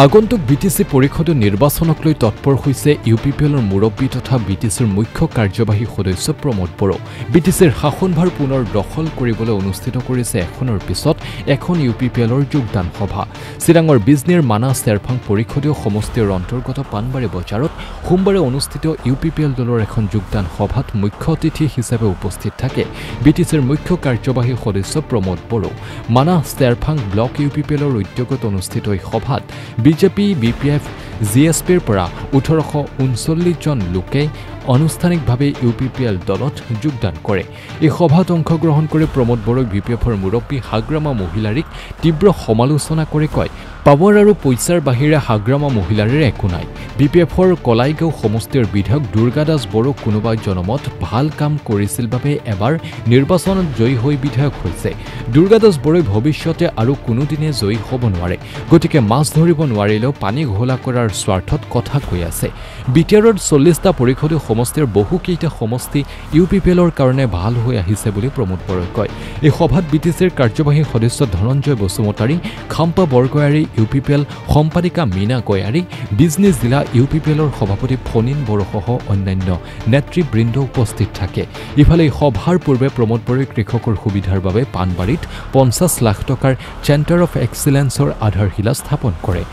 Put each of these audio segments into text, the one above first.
আগন্তুক বিটিসি পৰিষদৰ নিৰ্বাচনক লৈ তৎপৰ হৈছে ইউপিপিএলৰ মুৰব্বী তথা বিটিসিৰ মুখ্য কাৰ্যবাহী সদস্য প্ৰমোদ বড়ো। বিটিসিৰ শাসনভাৰ পুনৰ দখল কৰিবলৈ অনুষ্ঠিত কৰিছে এখনৰ পিছত এখন ইউপিপিএলৰ যোগদান সভা। চিৰাঙৰ বিজনীৰ মানা চেৰফাং পৰিষদীয় সমষ্টিৰ অন্তৰ্গত পানবাৰী বজাৰত সোমবাৰে অনুষ্ঠিত ইউপিপিএল দলৰ এখন যোগদান সভাত মুখ্য অতিথি হিচাপে উপস্থিত থাকে বিটিসিৰ মুখ্য কাৰ্যবাহী সদস্য প্ৰমোদ বড়ো। মানা চেৰফাং ব্লক ইউপিপিএলৰ উদ্যোগত অনুষ্ঠিত এই সভাত বিজেপি, বিপিএফ, জিএছপিৰ পৰা ১৮৩৯ জন লোকে আনুষ্ঠানিকভাৱে ইউপিপিএল দলত যোগদান কৰে। এই সভাত অংশগ্ৰহণ কৰি প্ৰমোদ বড়োই বিপিএফৰ মুৰব্বী হাগ্ৰামা মহিলাৰীক তীব্ৰ সমালোচনা কৰি কয়, পাৱাৰ আৰু পইচাৰ বাহিৰে হাগ্ৰামা মহিলাৰীৰ একো নাই। বিপিএফৰ কলাইগাঁও সমষ্টিৰ বিধায়ক দুৰ্গা দাস বড়ো কোনোবা জনমত ভাল কাম কৰিছিল বাবে এবাৰ নিৰ্বাচনত জয়ী হৈ বিধায়ক হৈছে। দুৰ্গা দাস বড়োই ভৱিষ্যতে আৰু কোনোদিনে জয়ী হ'ব নোৱাৰে, গতিকে মাছ ধৰিব নোৱাৰিলেও পানী ঘোলা কৰাৰ স্বাৰ্থত কথা কৈ আছে। বিটিআৰত ৪০টা পৰিষদীয় সমষ্টিৰ বহুকেইটা সমষ্টি ইউপিপিএলৰ কাৰণে ভাল হৈ আহিছে বুলি প্ৰমোদ বড়োই কয়। এই সভাত বিটিচিৰ কাৰ্যবাহী সদস্য ধনঞ্জয় বসুমতাৰী, খাম্পা বৰগয়াৰী, ইউপিপিএল সম্পাদিকা মীনা গয়াৰী, বিজনী জিলা ইউপিপিএলৰ সভাপতি ফণীন বড়োসহ অন্যান্য নেতৃবৃন্দ উপস্থিত থাকে। ইফালে এই সভাৰ পূৰ্বে প্ৰমোদ বড়োই কৃষকৰ সুবিধাৰ বাবে পানবাৰীত ৫০ লাখ টকাৰ চেণ্টাৰ অফ এক্সিলেন্সৰ আধাৰশিলা স্থাপন কৰে।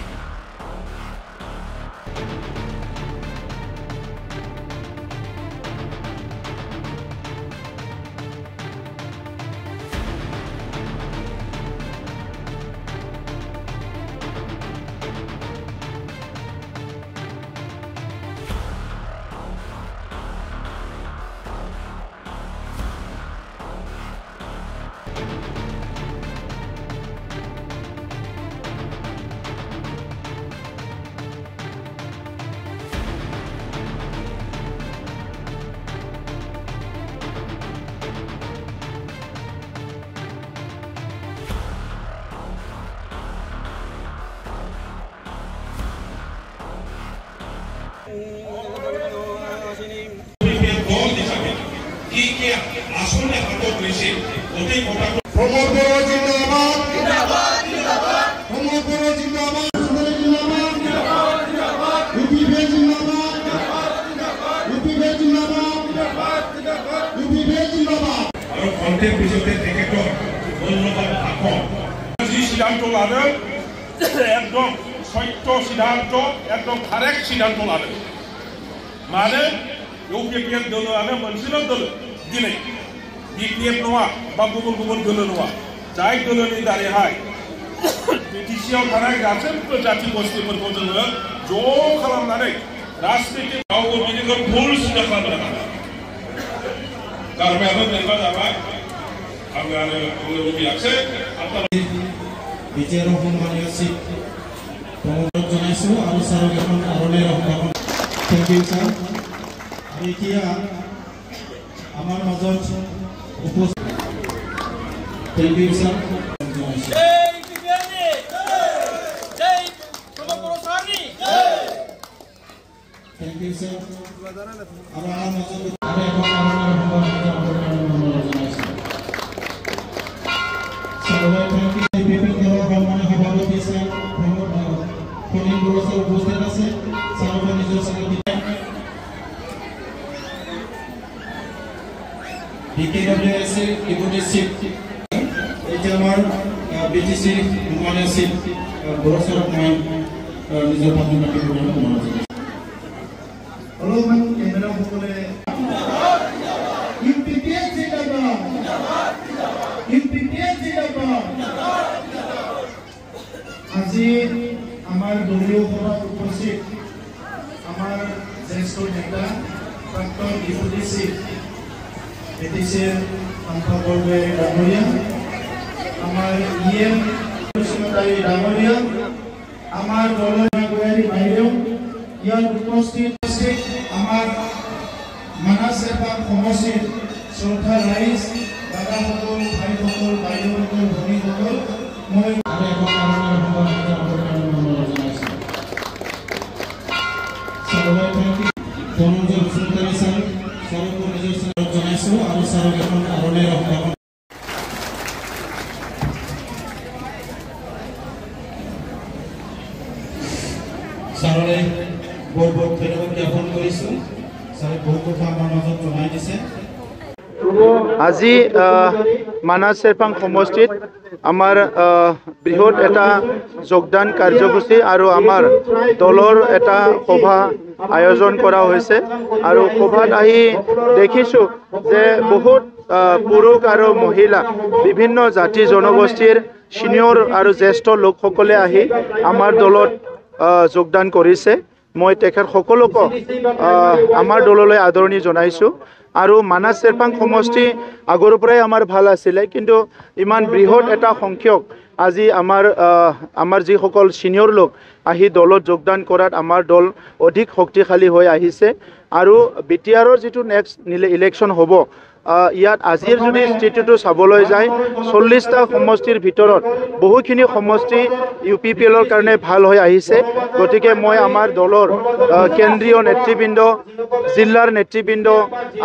একদম সত্য সিদ্ধান্ত, একদম কারেক্ট সিদ্ধান্ত লাদों। माने इउपिपिएल दलोआनो मोनसेल' दल दिनै बिपिएफ नङा बा गुबुन गुबुन दल नङा, जाय दलनि दारैहाय बिटिसिआव थानाय गासैबो जाति गोष्ठीफोरखौ जोङो ज' खालामनानै राजनीति गावबो बिदिखौ भुल सिदा खालामनो हागोन। गारमायाबो बेरबा जाबाय, आङो आरो बुंनो लुबैयाखिसै। বিটিআৰৰ সম্মানীয় চিফ প্ৰমোদক জনাইছোঁ আৰু ছাৰক এখন আৰণেৰে সম্ভাষণ। Thank you sir. আৰু এতিয়া আমাৰ মাজত উপস্থিত থেংক ইউ ছাৰ জনাইছোঁ। Thank you sir. আৰু আমাৰ মাজত আৰু এখন আৰণেৰে সম্ভাষণ জনাইছোঁ। ছাৰলৈ থেংক ইউ। উপস্থিত আছে ছাৰৰ নিজৰ ডিকেডব্লিউএসি ডেপুটি চিফ, এতিয়া আমাৰ বিটিচি সম্মানীয় চিফ বড়ো ছাৰক মই নিজৰ ভাষণ পাতিবলৈ অনুৰোধ জনাইছোঁ। অলপমান কেমেৰাসকলে ইউপিপিএল জিন্দাবাদ, ইউপিপিএল জিন্দাবাদ। আজি আমাৰ দলীয় সভাত উপস্থিত আমাৰ জ্যেষ্ঠ নেতা প্ৰাক্তন ডেপুটি চিফ বিটিচিৰ খাম্পা বৰগয়াৰী ডাঙৰীয়া, আমাৰ ইএম বসুমতাৰী ডাঙৰীয়া, আমাৰ দলৰ গয়াৰী বাইদেউ, ইয়াত উপস্থিত আছে আমাৰ মানা চেৰফাং সমষ্টিৰ শ্ৰদ্ধা ৰাইজ, দাদাসকল, ভাইসকল, বাইদেউসকল, ভনীসকল, মই ধনঞ্জয় বসুমতাৰী ছাৰ ছাৰকো নিজৰ ছাৰক জনাইছোঁ আৰু ছাৰক এখন আৰণেৰে সম্ভাষণ। ছাৰলৈ বহুত বহুত ধন্যবাদ জ্ঞাপন কৰিছোঁ ছাৰে বহুত কথা আমাৰ মাজত জনাই দিছে আজি মানাহ চেৰপাং সমষ্টিত আমাৰ বৃহৎ এটা যোগদান কাৰ্যসূচী আৰু আমাৰ দলৰ এটা সভা আয়োজন কৰা হৈছে আৰু সভাত আহি দেখিছোঁ যে বহুত পুৰুষ আৰু মহিলা বিভিন্ন জাতি জনগোষ্ঠীৰ সিনিয়ৰ আৰু জ্যেষ্ঠ লোকসকলে আহি আমাৰ দলত যোগদান কৰিছে মই তেখেত সকলোকে আমাৰ দললৈ আদৰণি জনাইছোঁ আৰু মানাহ চেৰপাং সমষ্টি আগৰ পৰাই আমাৰ ভাল আছিলে কিন্তু ইমান বৃহৎ এটা সংখ্যক আজি আমাৰ যিসকল সিনিয়ৰ লোক আহি দলত যোগদান কৰাত আমাৰ দল অধিক শক্তিশালী হৈ আহিছে আৰু বিটিআৰৰ যিটো নেক্সট ইলেকশ্যন হ'ব ইয়াত আজিৰ যদি স্থিতিটো চাবলৈ যায় 40টা সমষ্টিৰ ভিতৰত বহুখিনি সমষ্টি UPPLৰ কাৰণে ভাল হৈ আহিছে গতিকে মই আমাৰ দলৰ কেন্দ্ৰীয় নেতৃবৃন্দ জিলাৰ নেতৃবৃন্দ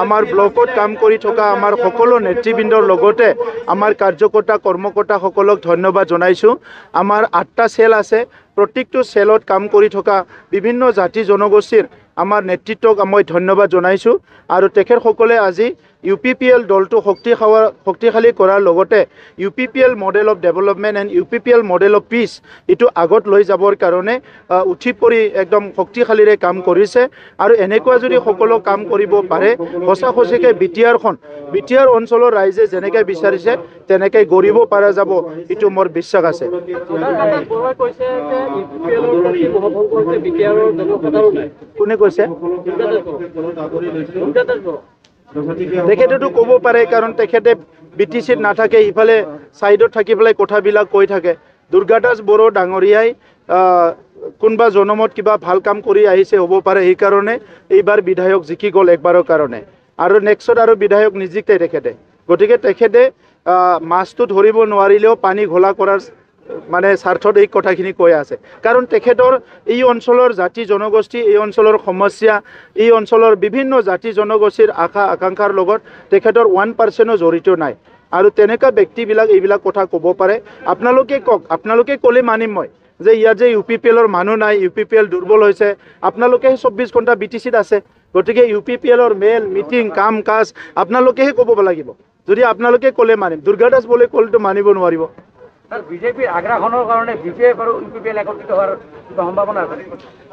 আমাৰ ব্লকত কাম কৰি থকা আমাৰ সকলো নেতৃবৃন্দৰ লগতে আমাৰ কাৰ্যকৰ্তা কৰ্মকৰ্তাসকলক ধন্যবাদ জনাইছোঁ আমাৰ 8টা চেল আছে প্ৰত্যেকটো চেলত কাম কৰি থকা বিভিন্ন জাতি জনগোষ্ঠীৰ আমাৰ নেতৃত্বক মই ধন্যবাদ জনাইছোঁ আৰু তেখেতসকলে আজি UPPL দলটো শক্তিশালী কৰাৰ লগতে UPPL model of development and UPPL model of peace এইটো আগত লৈ যাবৰ কাৰণে উঠি পৰি একদম শক্তিশালীৰে কাম কৰিছে আৰু এনেকুৱা যদি সকলো কাম কৰিব পাৰে সঁচাকৈ বিটিআৰ অঞ্চলৰ ৰাইজে যেনেকৈ বিচাৰিছে তেনেকৈ গঢ়িব পৰা যাব এইটো মোৰ বিশ্বাস আছে কোনে কৈছে তেখেতেতো ক'ব পাৰে কাৰণ তেখেতে BTCত নাথাকে ইফালে ছাইডত থাকি পেলাই কথাবিলাক কৈ থাকে দুৰ্গাদাস বড়ো ডাঙৰীয়াই কোনোবা জনমত কিবা ভাল কাম কৰি আহিছে হ'ব পাৰে সেইকাৰণে এইবাৰ বিধায়ক জিকি গ'ল একবাৰৰ কাৰণে আৰু নেক্সট আৰু বিধায়ক নিযুক্তি তেখেতে গতিকে তেখেতে মাছটো ধৰিব নোৱাৰিলেও পানী ঘোলা কৰাৰ মানে স্বাৰ্থত এই কথাখিনি কৈ আছে কাৰণ তেখেতৰ এই অঞ্চলৰ জাতি জনগোষ্ঠী এই অঞ্চলৰ সমস্যা এই অঞ্চলৰ বিভিন্ন জাতি জনগোষ্ঠীৰ আশা আকাংক্ষাৰ লগত তেখেতৰ 1%ও জড়িত নাই আৰু তেনেকুৱা ব্যক্তিবিলাক এইবিলাক কথা ক'ব পাৰে আপোনালোকে কওক আপোনালোকে ক'লে মানিম মই যে ইয়াত যে UPPLৰ মানুহ নাই UPPL দুৰ্বল হৈছে আপোনালোকে 24 ঘণ্টা BTCত আছে গতিকে UPPLৰ মেল মিটিং কাম কাজ আপোনালোকেহে ক'ব লাগিব যদি আপোনালোকে ক'লে মানিম দুৰ্গাদাস বলে ক'লেতো মানিব নোৱাৰিব বিজেপিৰ আগ্ৰাসনৰ কাৰণে BJP আৰু UPPL একত্ৰিত হোৱাৰ সম্ভাৱনা আছে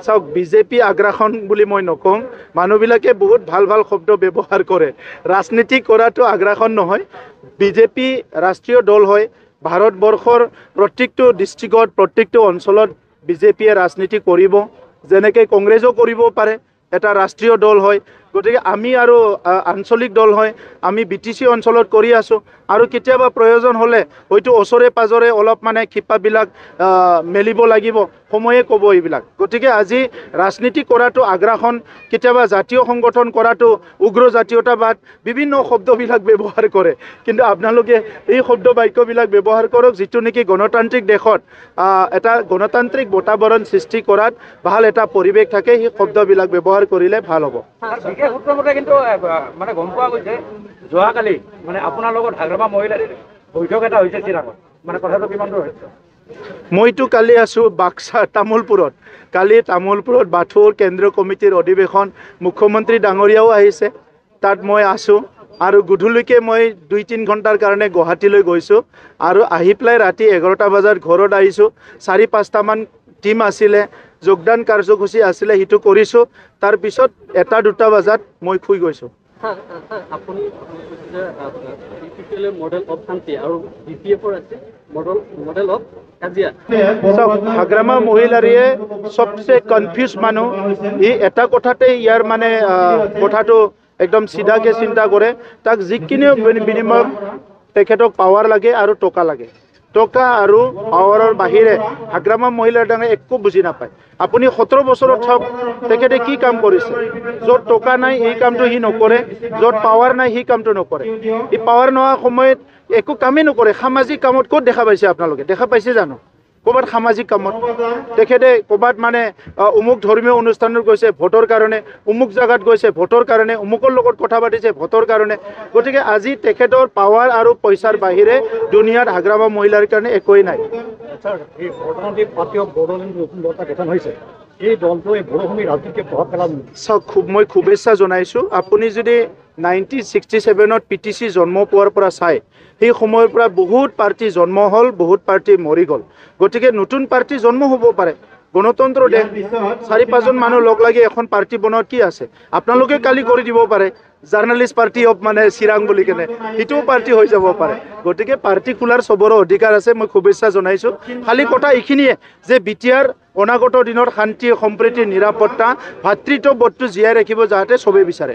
চাওক বিজেপি আগ্ৰাসন বুলি মই নকওঁ মানুহবিলাকে বহুত ভাল ভাল শব্দ ব্যৱহাৰ কৰে ৰাজনীতি কৰাটো আগ্ৰাসন নহয় বিজেপি ৰাষ্ট্ৰীয় দল হয় ভাৰতবৰ্ষৰ প্ৰত্যেকটো ডিষ্ট্ৰিক্টত প্ৰত্যেকটো অঞ্চলত বিজেপিয়ে ৰাজনীতি কৰিব যেনেকৈ কংগ্ৰেছো কৰিব পাৰে এটা ৰাষ্ট্ৰীয় দল হয় গতিকে আমি আৰু আঞ্চলিক দল হয় আমি BTC অঞ্চলত কৰি আছোঁ আৰু কেতিয়াবা প্ৰয়োজন হ'লে হয়তো ওচৰে পাজৰে অলপ মানে ক্ষিপাবিলাক মেলিব লাগিব সময়ে ক'ব এইবিলাক গতিকে আজি ৰাজনীতি কৰাটো আগ্ৰাসন কেতিয়াবা জাতীয় সংগঠন কৰাটো উগ্ৰ জাতীয়তাবাদ বিভিন্ন শব্দবিলাক ব্যৱহাৰ কৰে কিন্তু আপোনালোকে এই শব্দ বাক্যবিলাক ব্যৱহাৰ কৰক যিটো নেকি গণতান্ত্ৰিক দেশত এটা গণতান্ত্ৰিক বাতাবৰণ সৃষ্টি কৰাত ভাল এটা পৰিৱেশ থাকে সেই শব্দবিলাক ব্যৱহাৰ কৰিলে ভাল হ'ব সূত্ৰমতে কিন্তু মানে গম পোৱা গৈছে যোৱাকালি মানে আপোনাৰ লগত হাগ্ৰামা মহিলাৰ বৈঠক এটা হৈছে চিৰাঙত মানে কথাটো কিমান দূৰ হৈছে মইতো কালি আছোঁ বাক্সা তামোলপুৰত কালি তামোলপুৰত বাথৌৰ কেন্দ্ৰীয় কমিটিৰ অধিৱেশন মুখ্যমন্ত্ৰী ডাঙৰীয়াও আহিছে তাত মই আছোঁ আৰু গধূলিকে মই 2-3 ঘণ্টাৰ কাৰণে গুৱাহাটীলৈ গৈছোঁ আৰু আহি পেলাই ৰাতি 11টা বজাত ঘৰত আহিছোঁ 4-5টামান টিম আছিলে যোগদান কাৰ্যসূচী আছিলে সেইটো কৰিছোঁ তাৰপিছত 1-2টা বজাত মই শুই গৈছোঁ আপুনি UPPL মডেল অফ শান্তি আৰু BPF আছে মডেল অফ কাজিয়া হাগ্ৰামা মহিলাৰীয়ে সবচে কনফিউজ মানুহ ই এটা কথাতে ইয়াৰ মানে কথাটো একদম সিধাকে চিন্তা কৰে তাক যিখিনি বিনিময়ত তেখেতক পাৱাৰ লাগে আৰু টকা লাগে টকা আৰু পাৱাৰৰ বাহিৰে হাগ্ৰামা মহিলাৰ ডাঙে একো বুজি নাপায় আপুনি 17 বছৰত চাওক তেখেতে কি কাম কৰিছে য'ত টকা নাই এই কামটো সি নকৰে য'ত পাৱাৰ নাই সেই কামটো নকৰে এই পাৱাৰ নোহোৱা সময়ত একো কামেই নকৰে সামাজিক কামত ক'ত দেখা পাইছে আপোনালোকে দেখা পাইছে জানো ক'ৰবাত সামাজিক কামত তেখেতে ক'ৰবাত মানে অমুক ধৰ্মীয় অনুষ্ঠানত গৈছে ভোটৰ কাৰণে অমুক জাগাত গৈছে ভোটৰ কাৰণে অমুকৰ লগত কথা পাতিছে ভোটৰ কাৰণে গতিকে আজি তেখেতৰ পাৱাৰ আৰু পইচাৰ বাহিৰে দুনিয়াত হাগ্ৰামা মহিলাৰ কাৰণে একোৱেই নাই এই দলটোৱে বড়োভূমিৰ ৰাজনীতিক প্ৰভাৱ পেলাব। চাওক মই শুভেচ্ছা জনাইছোঁ। আপুনি যদি 1967 PTC জন্ম পোৱাৰ পৰা চাই সেই সময়ৰ পৰা বহুত পাৰ্টি জন্ম হ'ল, বহুত পাৰ্টি মৰি গ'ল। গতিকে নতুন পাৰ্টি জন্ম হ'ব পাৰে। গণতন্ত্ৰ দেশ 4-5জন মানুহ লগ লাগি এখন পাৰ্টি বনোৱাত কি আছে? আপোনালোকে কালি কৰি দিব পাৰে জাৰ্নেলিষ্ট পাৰ্টি অফ মানে চিৰাং বুলি কেনে, সেইটোও পাৰ্টি হৈ যাব পাৰে। গতিকে পাৰ্টি খোলাৰ চবৰো অধিকাৰ আছে। মই শুভেচ্ছা জনাইছোঁ। খালি কথা এইখিনিয়ে যে বিটিআৰ অনাগত দিনত শান্তি সম্প্ৰীতি নিৰাপত্তা ভাতৃত্ববোধটো জীয়াই ৰাখিব যাতে চবেই বিচাৰে।